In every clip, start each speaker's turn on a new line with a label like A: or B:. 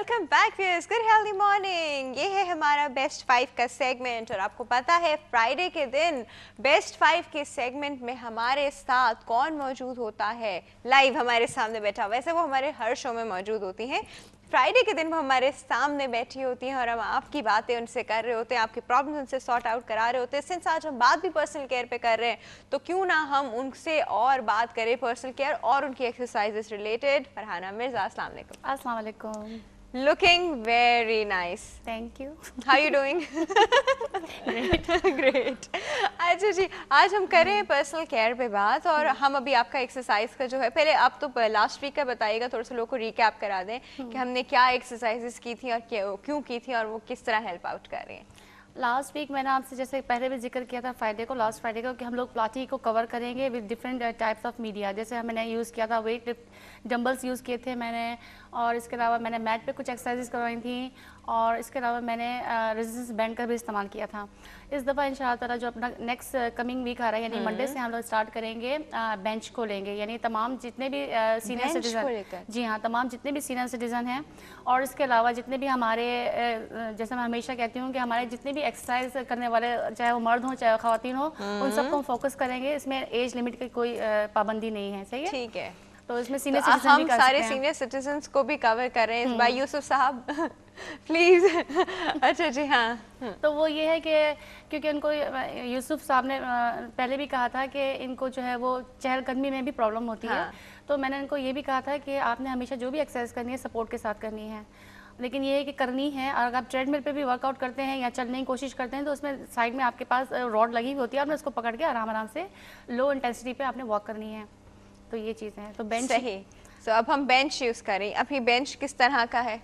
A: Welcome back viewers, good healthy morning. ये है हमारा बेस्ट 5 का सेगमेंट और आपको पता है फ्राइडे के दिन बेस्ट 5 के सेगमेंट में हमारे साथ कौन मौजूद होता है, लाइव हमारे सामने बैठा। वैसे वो हमारे हर शो में मौजूद होती हैं, फ्राइडे के दिन वो हमारे सामने बैठी होती हैं और हम आपकी बातें उनसे कर रहे होते हैं, आपकी प्रॉब्लम्स उनसे सॉर्ट आउट करा रहे होते हैं। सिंस आज हम बात भी पर्सनल केयर पे कर रहे हैं तो क्यों ना हम उनसे और बात करें पर्सनल केयर और उनकी एक्सरसाइजेस रिलेटेड। फरहाना मिर्जा, अस्सलाम वालेकुम।
B: अस्सलाम वालेकुम।
A: Looking very nice.
B: Thank you.
A: How are you doing? Great. अच्छा जी, आज हम कर रहे हैं पर्सनल केयर पे बात और हम अभी आपका एक्सरसाइज का जो है, पहले आप तो लास्ट वीक का बताइएगा, थोड़ा सा लोगों को रिकैप करा दें कि हमने क्या एक्सरसाइजेस की थी और क्यों की थी और वो किस तरह हेल्प आउट कर रही हैं।
B: लास्ट वीक मैंने आपसे जैसे पहले भी जिक्र किया था फ्राइडे को, लास्ट फ्राइडे को, कि हम लोग प्लाटी को कवर करेंगे with different types of media. जैसे मैंने यूज़ किया था वेट लिफ्ट डंबल्स यूज़ किए थे मैंने, और इसके अलावा मैंने मैट पे कुछ एक्सरसाइजेस करवाई थी, और इसके अलावा मैंने रेजिस्टेंस बैंड का भी इस्तेमाल किया था। इस दफ़ा इंशाअल्लाह ताला जो अपना नेक्स्ट कमिंग वीक आ रहा है यानी मंडे से हम लोग स्टार्ट करेंगे बेंच को लेंगे, यानी तमाम जितने भी सीनियर सिटीजन, जी हाँ, तमाम जितने भी सीनियर सिटीजन हैं और इसके अलावा जितने भी हमारे जैसे मैं हमेशा कहती हूँ कि हमारे जितने भी एक्सरसाइज करने वाले, चाहे वो मर्द हों चाहे ख़वातीन हो, उन सबको हम फोकस करेंगे। इसमें एज लिमिट की कोई पाबंदी नहीं है, सही है? ठीक है। तो इसमें सीनियर सिटीजन
A: हम सारे सीनियर सिटीजन्स को भी कवर कर रहे हैं भाई यूसुफ साहब प्लीज। अच्छा जी हाँ,
B: तो वो ये है कि क्योंकि उनको यूसुफ साहब ने पहले भी कहा था कि इनको जो है वो चहलकदमी में भी प्रॉब्लम होती है, तो मैंने इनको ये भी कहा था कि आपने हमेशा जो भी एक्सरसाइज करनी है सपोर्ट के साथ करनी है, लेकिन ये है कि करनी है। और अगर आप ट्रेडमिल पे भी वर्कआउट करते हैं या चलने की कोशिश करते हैं तो उसमें साइड में आपके पास रॉड लगी हुई होती है, आपने उसको पकड़ के आराम आराम से लो इंटेंसिटी पे आपने वॉक करनी है। तो ये चीज़ें हैं। तो बेंच
A: सही। तो अब हम बेंच यूज़ करें। अभी बेंच किस तरह का है?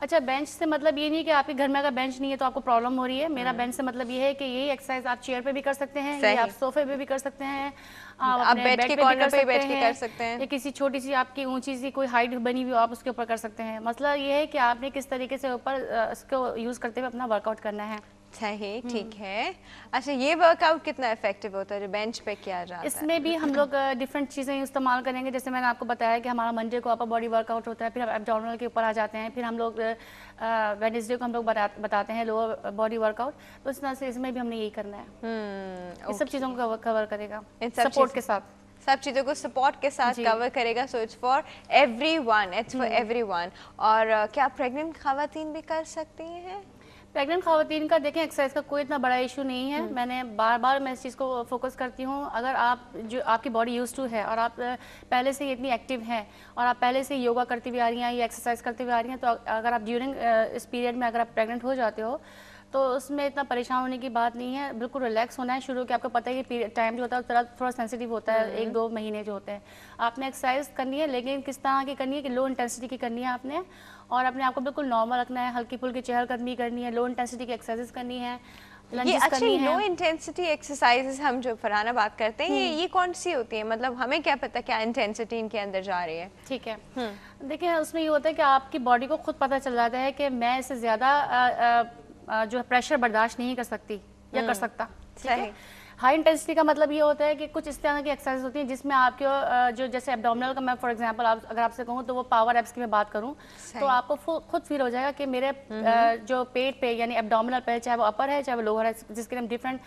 B: अच्छा, बेंच से मतलब ये नहीं कि आपके घर में अगर बेंच नहीं है तो आपको प्रॉब्लम हो रही है। मेरा बेंच से मतलब ये है कि यही एक्सरसाइज आप चेयर पे भी कर सकते हैं, ये आप सोफे पे भी कर सकते हैं, आप अपने बेड पे भी कर सकते हैं, या किसी छोटी सी आपकी ऊंची सी कोई हाइट बनी हुई हो आप उसके ऊपर कर सकते हैं। मतलब ये है कि आपने किस तरीके से ऊपर इसको यूज़ करते हुए अपना वर्कआउट करना है।
A: सही, ठीक है। अच्छा, ये वर्कआउट कितना इफेक्टिव होता है जो बेंच पे किया जाता है?
B: इसमें भी हम लोग डिफरेंट चीज़ें इस्तेमाल करेंगे। जैसे मैंने आपको बताया कि हमारा मंडे को अपर बॉडी वर्कआउट होता है, फिर हम एब्डोमिनल के ऊपर आ जाते हैं, फिर हम लोग वेडनेसडे को हम लोग बताते हैं लोअर बॉडी वर्कआउट। तो इस तरह से इसमें भी हमने यही करना है। इस सब चीज़ों को कवर करेगा सपोर्ट के साथ,
A: सब चीज़ों को सपोर्ट के साथ कवर करेगा। So it's for everyone, it's for everyone. और क्या प्रेग्नेंट खवातीन भी कर सकती हैं?
B: प्रेग्नेंट खवातीन का देखें एक्सरसाइज का कोई इतना बड़ा इशू नहीं है। मैंने बार बार मैं इस चीज़ को फोकस करती हूँ। अगर आप जो आपकी बॉडी यूज टू है और आप पहले से इतनी एक्टिव हैं और आप पहले से योगा करती हुई आ रही हैं या एक्सरसाइज करती हुई आ रही हैं, तो अगर आप ड्यूरिंग इस पीरियड में अगर आप प्रेग्नेंट हो जाते हो तो उसमें इतना परेशान होने की बात नहीं है। बिल्कुल रिलैक्स होना है शुरू के। आपको पता है कि टाइम जो होता है थोड़ा सेंसिटिव होता है, 1-2 महीने जो होते हैं। आपने एक्सरसाइज करनी है, लेकिन किस तरह की करनी है कि लो इंटेंसिटी की करनी है आपने, और अपने आप को बिल्कुल नॉर्मल रखना है। हल्की फुल्की चहलकदमी करनी है, लो इंटेंसिटी की एक्सरसाइज करनी है,
A: लंजेस करनी है। लो इंटेंसिटी एक्सरसाइजेस हम जो फरहाना बात करते हैं ये कौन सी होती है? मतलब हमें क्या पता क्या इंटेंसिटी इनके अंदर जा रही है?
B: ठीक है, देखिए उसमें ये होता है कि आपकी बॉडी को खुद पता चल जाता है कि मैं इससे ज़्यादा जो है प्रेशर बर्दाश्त नहीं कर सकती या कर सकता। सही। हाई इंटेंसिटी का मतलब ये होता है कि कुछ इस तरह की एक्सरसाइज होती हैं जिसमें आपके जो जैसे एब्डोमिनल का मैं फॉर एग्जांपल अगर आपसे कहूँ तो वो पावर एब्स की मैं बात करूँ तो आपको खुद फील हो जाएगा कि मेरे जो पेट पे यानी एब्डोमिनल पे, चाहे वो अपर है चाहे वो लोअर है, जिसके लिए हम डिफरेंट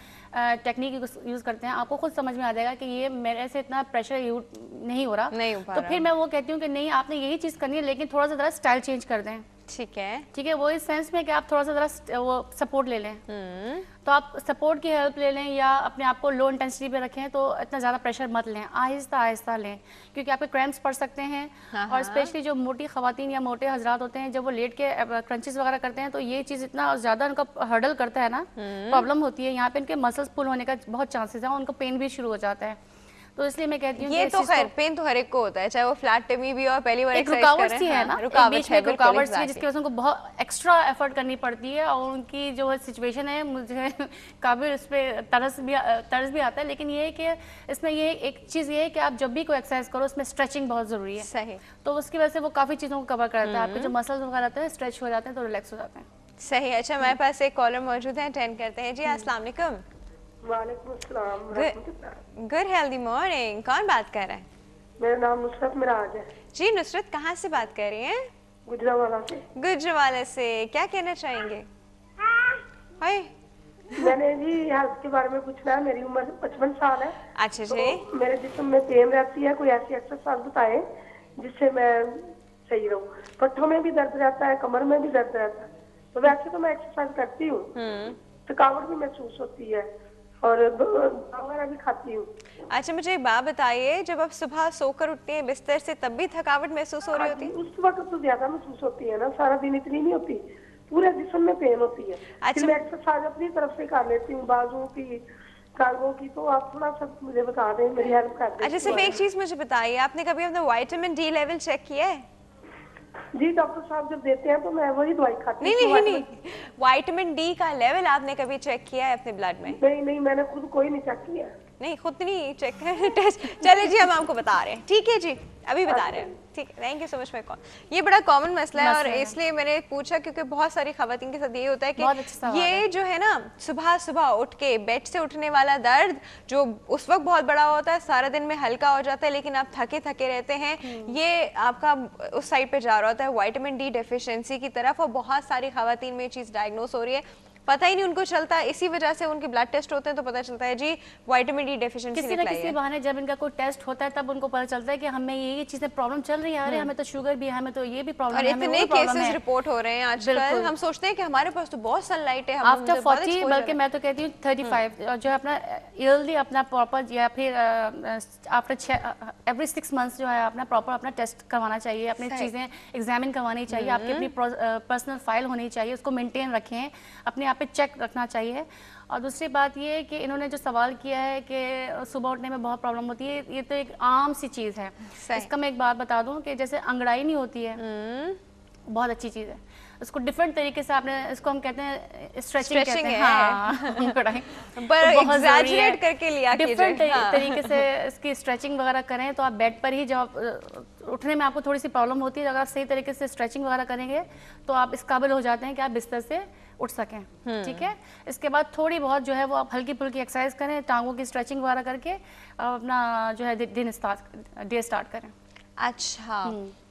B: टेक्निक यूज़ करते हैं, आपको खुद समझ में आ जाएगा कि ये मेरे से इतना प्रेशर नहीं हो रहा। तो फिर मैं वो कहती हूँ कि नहीं, आपने यही चीज़ करनी है लेकिन थोड़ा सा ज़रा स्टाइल चेंज कर दें।
A: ठीक है,
B: ठीक है, वो इस सेंस में कि आप थोड़ा सा ज़रा वो सपोर्ट ले लें। तो आप सपोर्ट की हेल्प ले लें या अपने आप को लो इंटेंसिटी पे रखें, तो इतना ज़्यादा प्रेशर मत लें, आहिस्ता आहिस्ता लें, क्योंकि आपके क्रैम्प्स पड़ सकते हैं। और स्पेशली जो मोटी खवातीन या मोटे हजरात होते हैं, जब वो लेट के क्रंचेस वगैरह करते हैं तो ये चीज़ इतना ज़्यादा उनका हर्डल करता है ना, प्रॉब्लम होती है। यहाँ पे इनके मसल्स पुल होने का बहुत चांसेस है, उनको पेन भी शुरू हो जाता है। तो इसलिए मैं कहती हूँ
A: ये तो खैर पेन तो हर एक को होता है, चाहे वो फ्लैट टमी भी हो, पहली बार
B: रुकावट सी है ना, बीच में रुकावट सी है जिसकी वजह से उनको बहुत एक्स्ट्रा एफर्ट करनी पड़ती है और उनकी जो सिचुएशन है मुझे काबिल उस पर तरस भी आता है। लेकिन ये है कि इसमें ये एक चीज़ ये है कि आप जब भी कोई एक्सरसाइज करो उसमें स्ट्रेचिंग बहुत ज़रूरी है। सही। तो उसकी वजह से वो काफ़ी चीज़ों को कवर करता है, आपके जो मसल्स वगैरह रहते हैं स्ट्रेच हो जाते हैं तो रिलैक्स हो जाते हैं।
A: सही। अच्छा, हमारे पास एक कॉलर मौजूद है, अटेंड करते हैं जी। अस्सलाम वालेकुम। Good healthy morning. कौन बात कर रहे हैं?
C: मेरा नाम नुसरत मिराज है।
A: जी नुसरत, कहाँ से बात कर रही हैं?
C: गुजरावाला से।
A: गुजरावाला से क्या कहना चाहेंगे? हाय
C: मैंने जी हेल्थ के बारे में पूछना है, मेरी उम्र 55 साल है।
A: अच्छा जी।
C: तो मेरे जिस्म में पेन रहती है, कोई ऐसी एक्सरसाइज बताएं जिससे मैं सही रहूं। पट्टों में भी दर्द रहता है, कमर में भी दर्द रहता है। तो वैसे तो मैं एक्सरसाइज करती हूँ, थकावट भी महसूस होती है और वगैरह भी खाती हूँ।
A: अच्छा मुझे एक बात बताइए, जब आप सुबह सोकर उठती हैं बिस्तर से तब भी थकावट महसूस हो रही होती है?
C: उस वक्त तो ज्यादा महसूस होती है ना, सारा दिन इतनी नहीं होती, पूरे जिस्म में पेन होती है। फिर मैं एक्सरसाइज अपनी तरफ से कर लेती हूँ, बाजू की, टांगों की। तो आप थोड़ा सा मुझे बता दें, मेरी हेल्प कर दें।
A: अच्छा सिर्फ एक चीज मुझे बताइए, आपने कभी अपना विटामिन डी लेवल चेक किया है?
C: जी डॉक्टर साहब जब देते हैं तो मैं वही दवाई खाती हूँ।
A: नहीं, विटामिन डी का लेवल आपने कभी चेक किया है अपने ब्लड में?
C: नहीं, मैंने खुद कोई नहीं चेक किया।
A: नहीं, खुद नहीं चेक टेस्ट। चलिए जी, हम आपको बता रहे हैं, ठीक है जी, अभी बता रहे हैं, ठीक है। Thank you so much for call. ये बड़ा कॉमन मसला है और इसलिए मैंने पूछा क्योंकि बहुत सारी खवातीन के साथ ये होता है कि ये जो है ना, सुबह सुबह उठ के बेड से उठने वाला दर्द जो उस वक्त बहुत बड़ा होता है, सारा दिन में हल्का हो जाता है, लेकिन आप थके थके रहते हैं, ये आपका उस साइड पे जा रहा होता है विटामिन डी डेफिशिएंसी की तरफ। और बहुत सारी खवातीन में ये चीज़ डायग्नोस हो रही है, पता ही नहीं उनको चलता। इसी वजह से उनके ब्लड टेस्ट होते हैं तो पता चलता है जी विटामिन डी डेफिशिएंसी
B: किसी न किसी बहाने जब इनका कोई टेस्ट होता है तब उनको पता चलता है कि हमें ये चीजें प्रॉब्लम चल रही है, अरे हमें तो शुगर भी है, हमें तो ये भी प्रॉब्लम है।
A: और इतने केसेस रिपोर्ट हो रहे हैं आजकल, हम सोचते हैं कि हमारे पास तो बहुत सनलाइट है,
B: आफ्टर 40, बल्कि मैं तो कहती हूँ 35 जो है अपना ईयरली अपना प्रॉपर या फिर आफ्टर एवरी 6 मंथ्स जो है अपना प्रॉपर अपना टेस्ट करवाना चाहिए, अपनी चीज़ें एग्जामिन करवानी चाहिए, आपकी अपनी पर्सनल फाइल होनी चाहिए, उसको मेंटेन रखें, अपने आप पे चेक रखना चाहिए। और दूसरी बात ये है कि इन्होंने जो सवाल किया है कि सुबह उठने में बहुत प्रॉब्लम होती है, ये तो एक आम सी चीज़ है। इसका मैं एक बात बता दूं कि जैसे अंगड़ाई नहीं होती है, बहुत अच्छी चीज़ है, उसको डिफरेंट तरीके से आपने, इसको हम कहते हैं स्ट्रेचिंग कहते हैं, हाँ, अंगड़ाई
A: पर एग्जैजरेट करके लिया कीजिए,
B: डिफरेंट तरीके से इसकी स्ट्रेचिंग वगैरह करें तो आप बेड पर ही, जब उठने में आपको थोड़ी सी प्रॉब्लम होती है, अगर आप सही तरीके से स्ट्रेचिंग वगैरह करेंगे तो आप इस काबिल हो जाते हैं कि आप बिस्तर से उठ सकें, ठीक है। इसके बाद थोड़ी बहुत जो है वो आप हल्की फुल्की एक्सरसाइज करें, टांगों की स्ट्रेचिंग वगैरह करके अपना जो है डे स्टार्ट करें।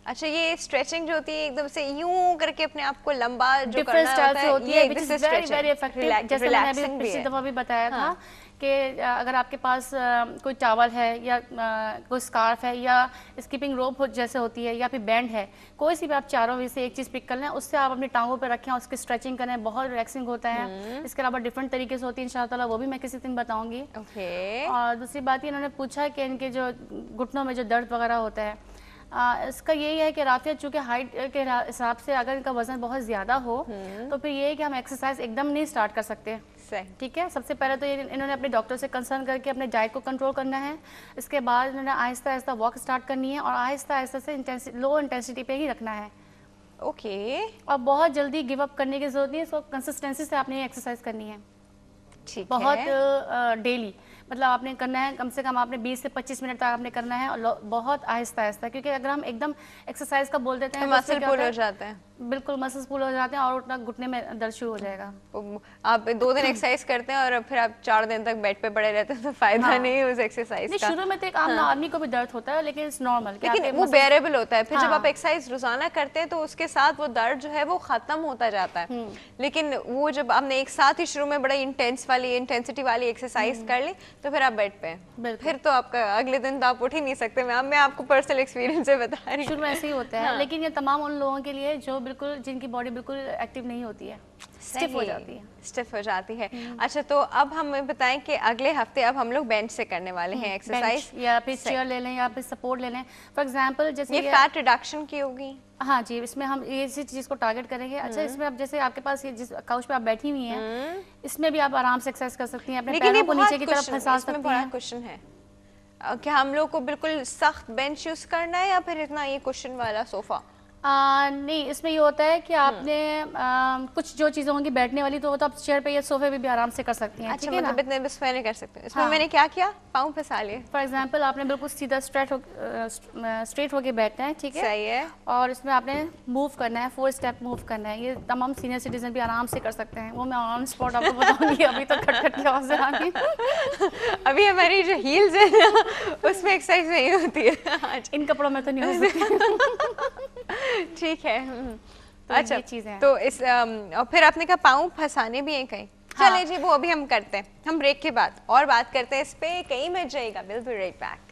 A: अच्छा, ये स्ट्रेचिंग जो होती है एकदम से यूं करके अपने आप को लंबा जो करना
B: होता है, ये
A: दिस इज
B: वेरी इफेक्टिव। जैसे मैंने अभी पिछली दफा भी बताया था कि अगर आपके पास कोई टॉवल है या कोई स्कार्फ है या स्कीपिंग रोप जैसे होती है या फिर बैंड है, कोई सी भी आप चारों में से एक चीज़ पिक कर लें, उससे आप अपनी टांगों पे रखें, उसकी स्ट्रेचिंग करें, बहुत रिलैक्सिंग होता है। इसके अलावा डिफरेंट तरीके से होती है, इंशाल्लाह वो भी मैं किसी दिन बताऊंगी। और दूसरी बात ये, इन्होंने पूछा कि इनके जो घुटनों में जो दर्द वगैरह होता है, इसका यही है कि राफिया चूँकि हाइट के हिसाब से अगर इनका वजन बहुत ज़्यादा हो तो फिर ये है कि हम एक्सरसाइज एकदम नहीं स्टार्ट कर सकते, ठीक है। सबसे पहले तो इन्होंने अपने डॉक्टर से कंसर्न करके अपने डाइट को कंट्रोल करना है। इसके बाद इन्होंने आहिस्ता आहिस्ता वॉक स्टार्ट करनी है और आहिस्ता आहिस्ता से लो इंटेंसिटी पे ही रखना है, और बहुत जल्दी गिव अप करने की जरूरत नहीं है, इसको कंसिस्टेंसी से आपने एक्सरसाइज करनी है, बहुत डेली, मतलब आपने करना है, कम से कम आपने 20 से 25 मिनट तक आपने करना है, और बहुत आहिस्ता आहिस्ता, क्योंकि अगर हम एकदम एक्सरसाइज का बोल देते हैं
A: तो मसल पुल हो जाता है,
B: बिल्कुल मसल्स पुल हो जाते हैं और उठना घुटने में दर्द शुरू हो जाएगा।
A: आप 2 दिन एक्सरसाइज करते हैं और फिर आप 4 दिन तक बेड पे पड़े रहते हैं तो फायदा नहीं है उस एक्सरसाइज का।
B: शुरू में तो एक आम आदमी को भी दर्द होता है, लेकिन इट्स नॉर्मल,
A: लेकिन वो बेरेबल होता है। फिर जब आप एक्सरसाइज रोजाना करते हैं तो उसके साथ वो दर्द जो है वो खत्म होता जाता है। लेकिन वो जब आपने एक साथ ही शुरू में बड़ा इंटेंसिटी वाली एक्सरसाइज कर ली तो फिर आप बेड पे, फिर तो आपका अगले दिन तो आप उठ ही नहीं सकते। मैं आपको पर्सनल एक्सपीरियंस से बता रही हूँ,
B: शुरू में ऐसे ही होता है, लेकिन ये तमाम उन लोगों के लिए जो बिल्कुल, जिनकी बॉडी बिल्कुल एक्टिव नहीं होती है, स्टिफ हो जाती है। अच्छा, तो अब हमें बताएं कि अगले हफ्ते अब हम लोग बेंच से करने वाले हैं एक्सरसाइज, या फिर चेयर ले लें या फिर सपोर्ट ले लें। फॉर एग्जांपल जैसे
A: ये फैट रिडक्शन की होगी,
B: हाँ जी, इसमें हम ये चीज को टारगेट करेंगे। अच्छा, इसमें अब जैसे आपके पास ये जिस काउच पे आप बैठी हुई हैं, इसमें भी आप आराम से एक्सरसाइज कर सकती हैं, अपने पैरों को नीचे की तरफ फंसा सकती हैं।
A: क्वेश्चन है क्या हम लोग को बिल्कुल सख्त बेंच यूज करना है या फिर इतना ये कुशन वाला सोफा?
B: नहीं, इसमें ये होता है कि आपने कुछ जो चीज़ें होंगी बैठने वाली तो वो तो आप चेयर पे या सोफे पे भी आराम से कर सकती हैं।
A: अच्छा, मतलब इतने बस मैंने कर सकते हैं। इसमें मैंने क्या किया, पाँव फंसा लिए।
B: फॉर एग्जांपल आपने बिल्कुल सीधा स्ट्रेट होके बैठना है, ठीक है,
A: सही है।
B: और इसमें आपने मूव करना है, 4 स्टेप मूव करना है। ये तमाम सीनियर सिटीजन भी आराम से कर सकते हैं, वो मैं ऑन स्पॉट आपको बताऊंगी। अभी तो खटखट की आवाज़ आ रही।
A: अभी हमारी जो हील्स है उसमें एक्सरसाइज नहीं होती है,
B: इन कपड़ों में तो नहीं हो सकती।
A: ٹھیک ہے.
B: تو
A: اچھا
B: یہ چیزیں ہیں.
A: تو اس اور پھر آپ نے کہا پاؤں پھنسانے بھی ہیں کہیں. چلیں جی وہ ابھی ہم کرتے ہیں, ہم بریک کے بعد اور بات کرتے ہیں اس پہ. کہیں مت جائیے گا, we'll be right back.